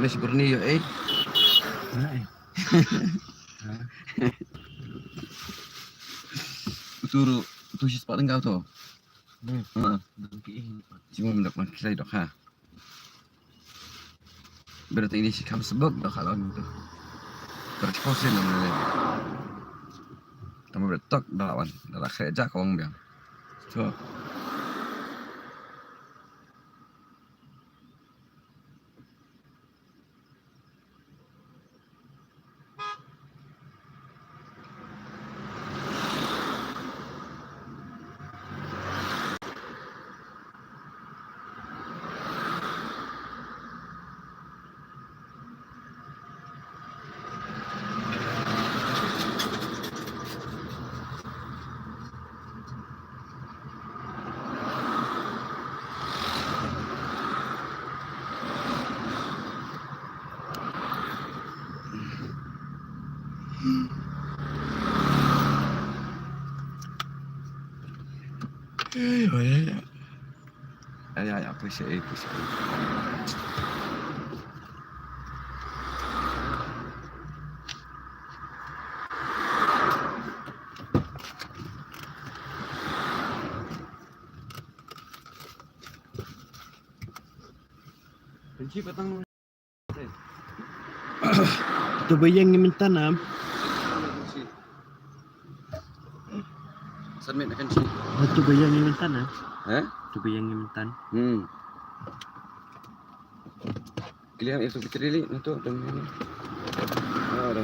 na si Borneo eh. Wala eh. Turo, tusis pa rin ka to. Bangkiin. Cuma mendak makilay dok ha. Berarti ini si kamu sebab dah kalau gitu. Tereksposin namanya. Tamu bertok dah lawan, dah kerja kau orang biang. So. Ya, appreciate. Kunci petang. Ito ba yung imintanam? Submit na kunci. Ito ba yung imintanam? Hah? Ito ba yung imintan? Kalian itu pitrili itu dan ini. Ah, dah.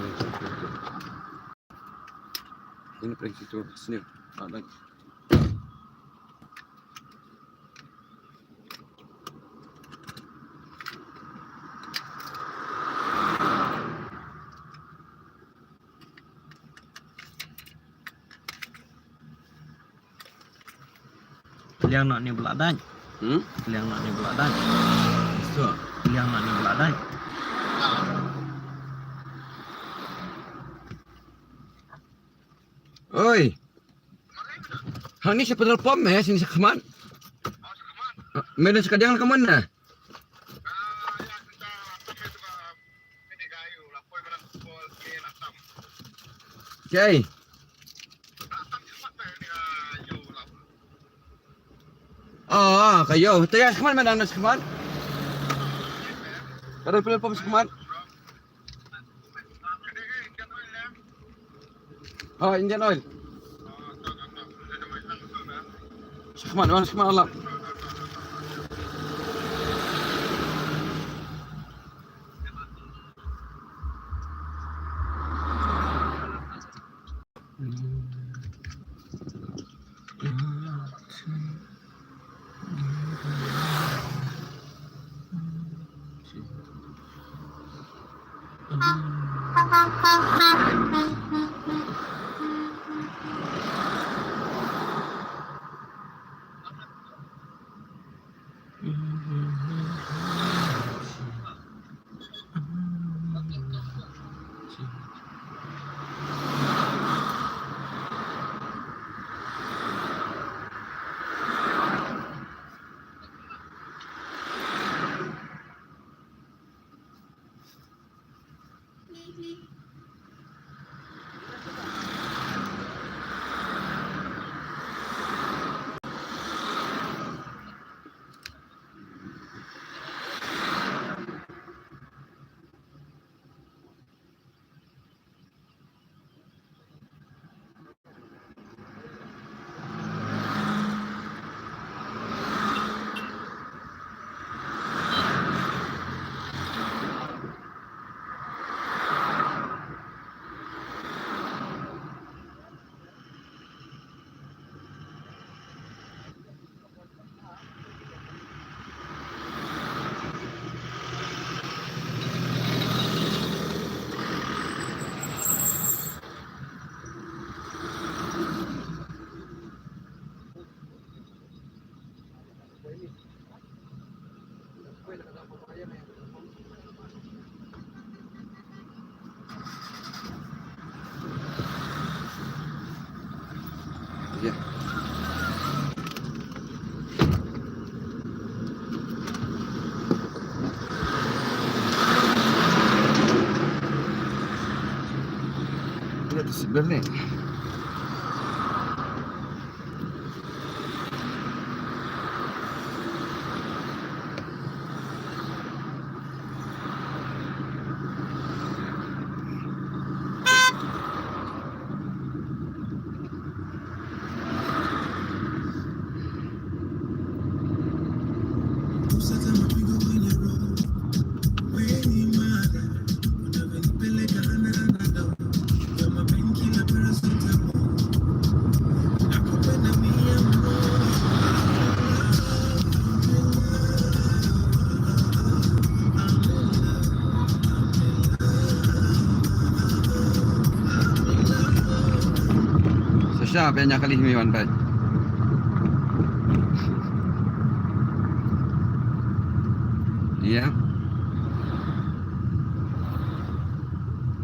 Ini pergi situ sini. Ada. Kaliang nak ni beladan. Kaliang nak ni beladan. So, Kaliang nak ni beladan. oi. Hang ni siapa telepon ya sini sekaman? Medan sekadang ke mana? Okay. Ah, kayo. Taya sekaman mana sekaman? Kada telepon sekaman. Oh, Indian oil. Sekaman, mana sekaman Allah. Ya. Lihat di sebelah nih. Sasha, banyak kali himiwan baik. Iya.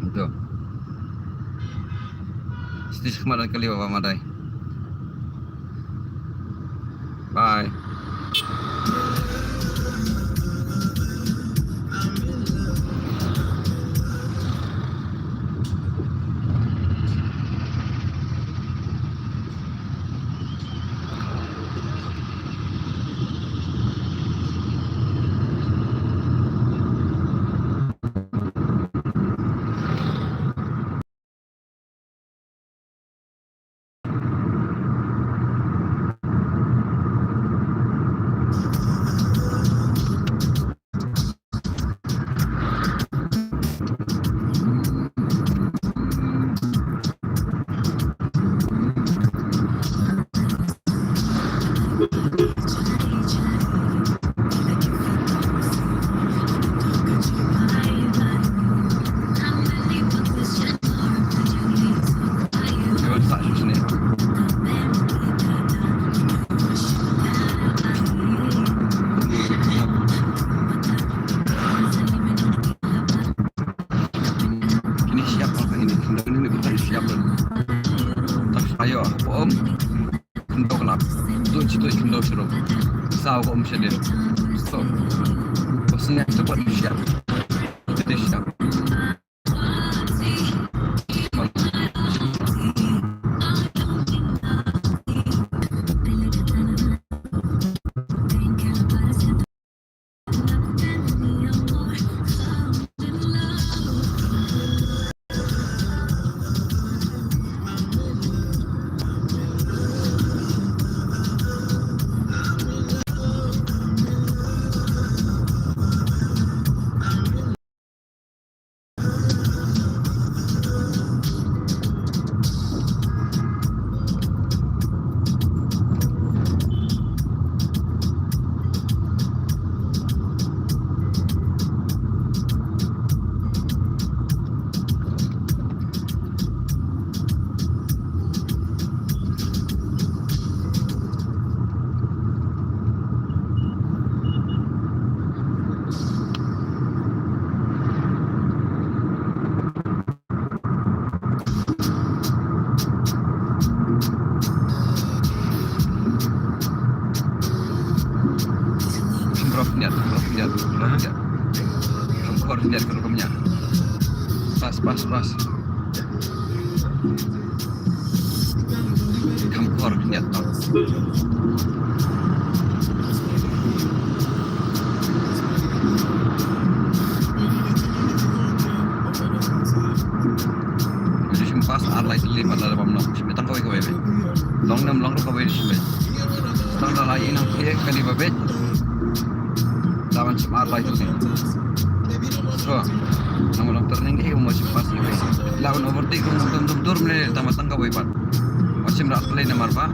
Itu. Stis kemarin kali Bapak Madai. Bye. Sao của ông sẽ đến so có xin nhắc cho bọn siap jadi siap lihat kerumnya pas kampor lihat tau jadi sempas arlai lima dalam nom semetang kau long nam long kau semet tang dalai nang kiek kali babet lawan semar arlai itu so namun turning ke mau sempas ini lawan overtake tum mele tamat tangga boy pat macam rak play nomor apa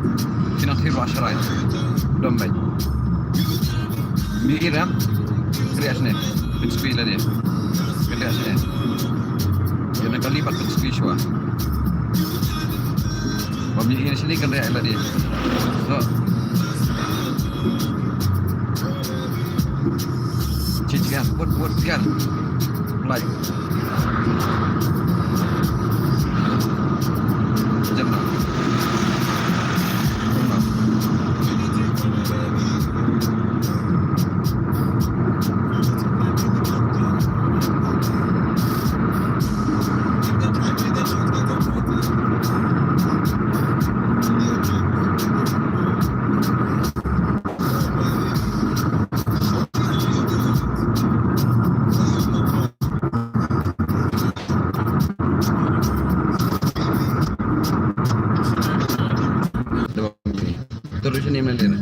kena hero asrai dombai miram kreasne speed lah dia kreasne dia kali pat speed show Bami ini sini kan dia lah dia so cincin buat biar like jam nak ni Melina.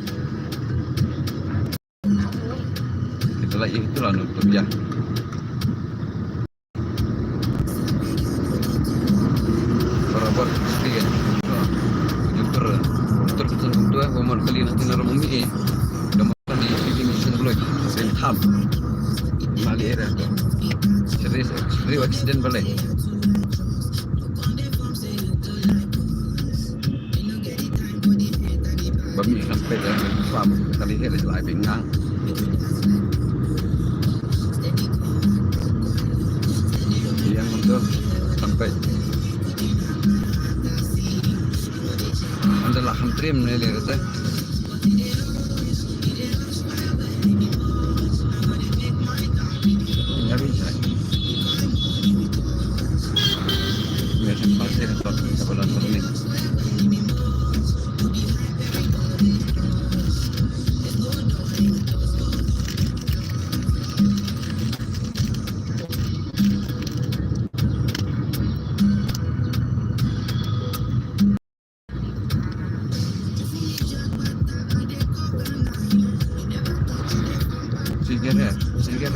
Kita lagi itulah nutup ya. Barabar sikit. Doktor pesan tu hormon kali nanti naruh mumi. Kemudian di sini mesin dulu. Sen ham. Mali era tu. Serius accident balik. Bami sampai dah faham kali ni ada lại ngang. Yang untuk sampai anda lah trim ni lihat tu. Ya bisa. Biasa pasir tu sebelah sini. Sikit.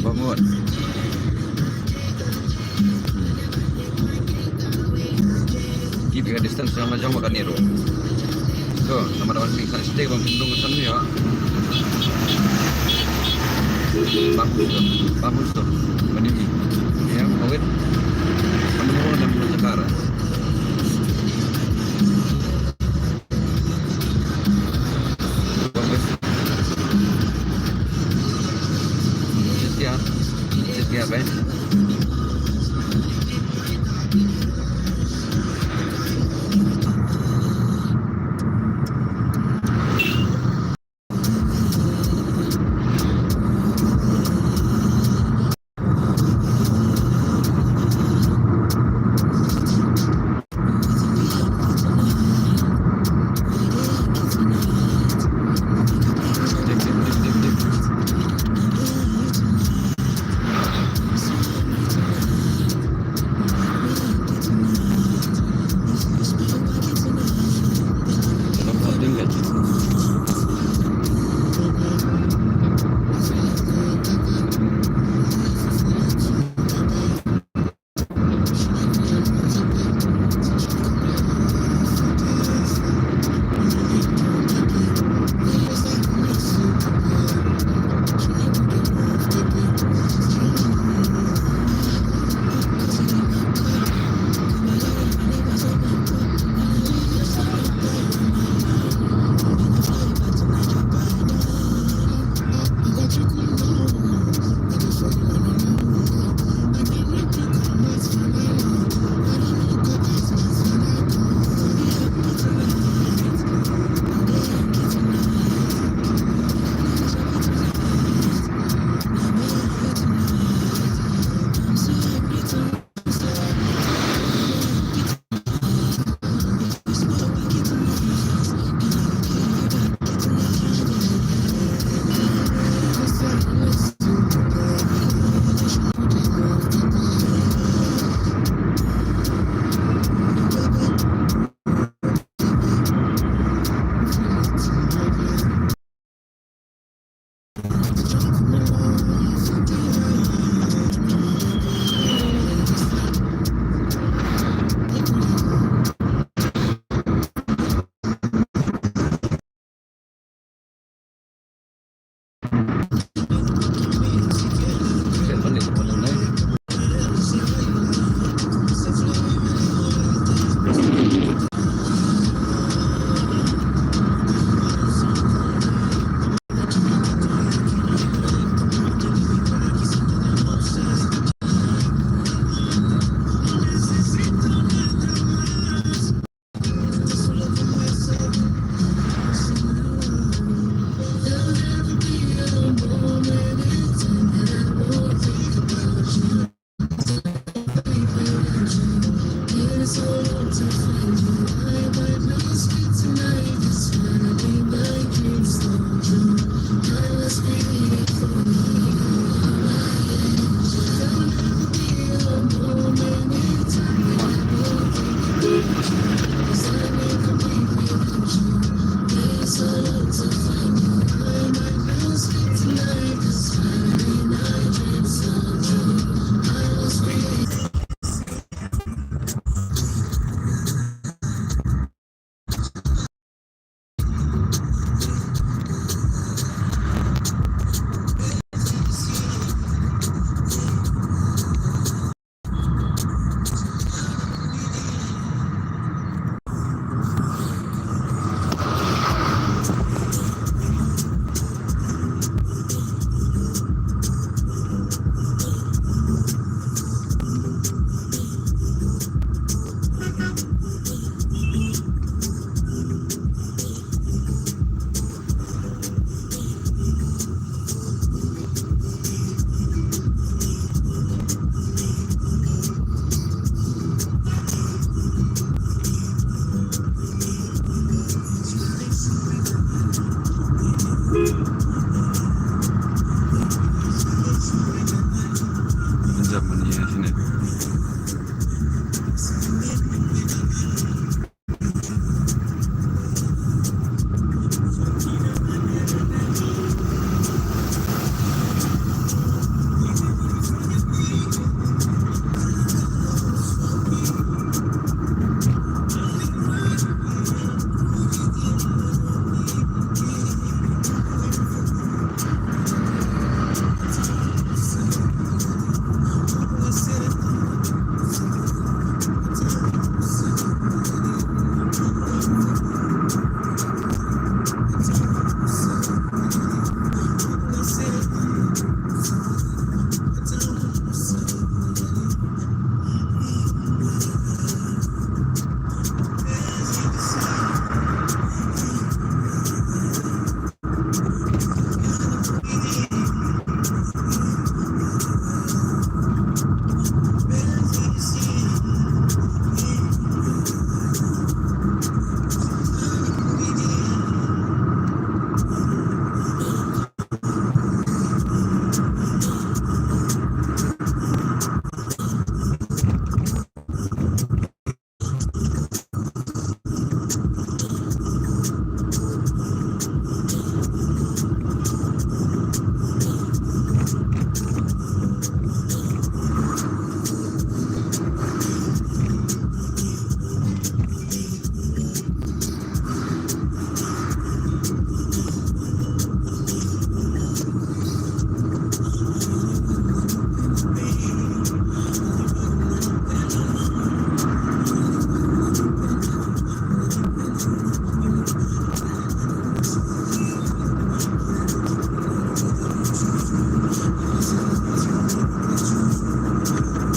Bangun. Keep your distance sama jauh makan niru. So, nama dapat pingsan stay bang pindung ke sana ya. Bagus tu. Menimi. Ya, awet. Menunggu dan sekarang. Setiap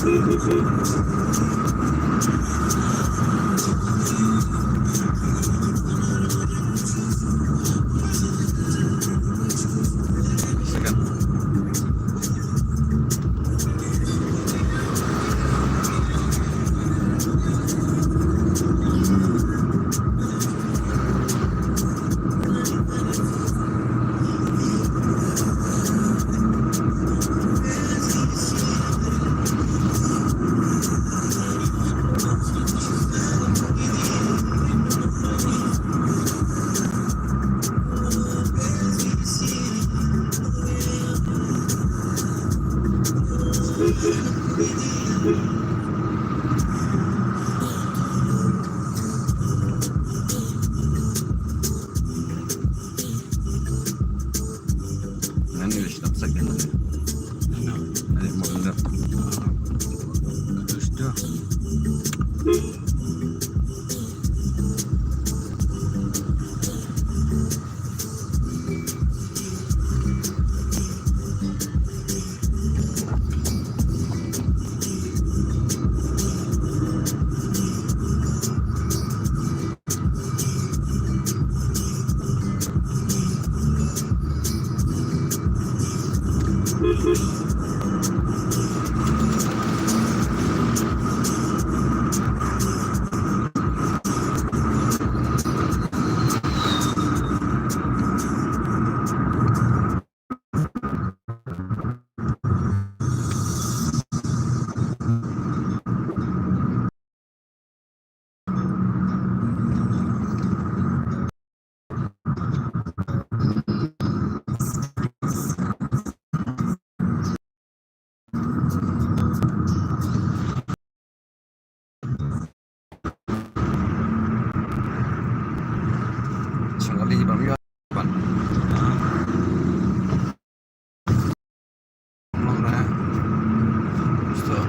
Segan. Nanti sudah segan. Ano? Nanti mau benda. Terus dah. Sekali bang ya. Pan. Mana? Sudah.